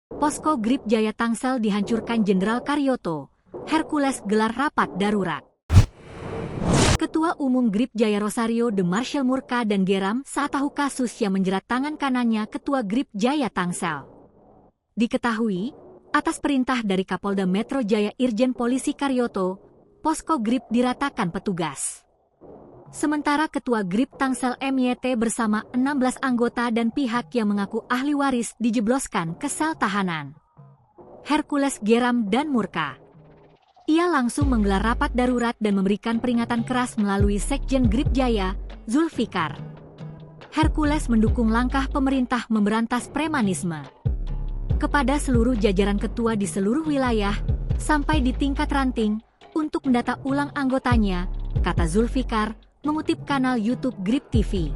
Posko Grip Jaya Tangsel dihancurkan Jenderal Karyoto. Hercules gelar rapat darurat. Ketua Umum Grip Jaya Rosario de Marshal murka dan geram saat tahu kasus yang menjerat tangan kanannya Ketua Grip Jaya Tangsel. Diketahui, atas perintah dari Kapolda Metro Jaya Irjen Polisi Karyoto, posko Grip diratakan petugas. Sementara Ketua Grip Tangsel MYT bersama 16 anggota dan pihak yang mengaku ahli waris dijebloskan ke sel tahanan. Hercules geram dan murka. Ia langsung menggelar rapat darurat dan memberikan peringatan keras melalui Sekjen Grip Jaya, Zulfikar. Hercules mendukung langkah pemerintah memberantas premanisme. Kepada seluruh jajaran ketua di seluruh wilayah, sampai di tingkat ranting, untuk mendata ulang anggotanya, kata Zulfikar, mengutip kanal YouTube Grip TV.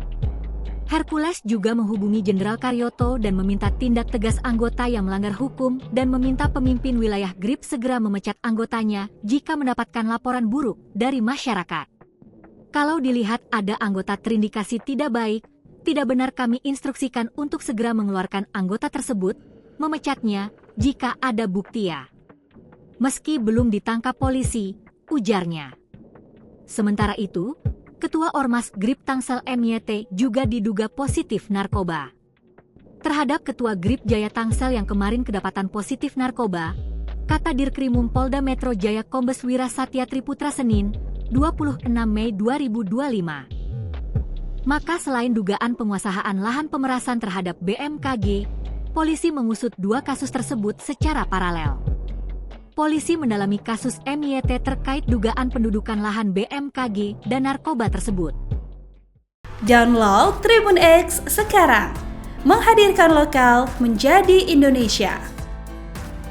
Hercules juga menghubungi Jenderal Karyoto dan meminta tindak tegas anggota yang melanggar hukum dan meminta pemimpin wilayah Grip segera memecat anggotanya jika mendapatkan laporan buruk dari masyarakat. Kalau dilihat ada anggota terindikasi tidak baik, tidak benar kami instruksikan untuk segera mengeluarkan anggota tersebut, memecatnya jika ada bukti ya. Meski belum ditangkap polisi, ujarnya. Sementara itu, Ketua Ormas Grip Tangsel MYT juga diduga positif narkoba. Terhadap Ketua Grip Jaya Tangsel yang kemarin kedapatan positif narkoba, kata Dirkrimum Polda Metro Jaya Kombes Wira Satya Triputra Senin, 26 Mei 2025. Maka selain dugaan penguasaan lahan pemerasan terhadap BMKG, polisi mengusut 2 kasus tersebut secara paralel. Polisi mendalami kasus MYT terkait dugaan pendudukan lahan BMKG dan narkoba tersebut. Download Tribun X sekarang, menghadirkan lokal menjadi Indonesia.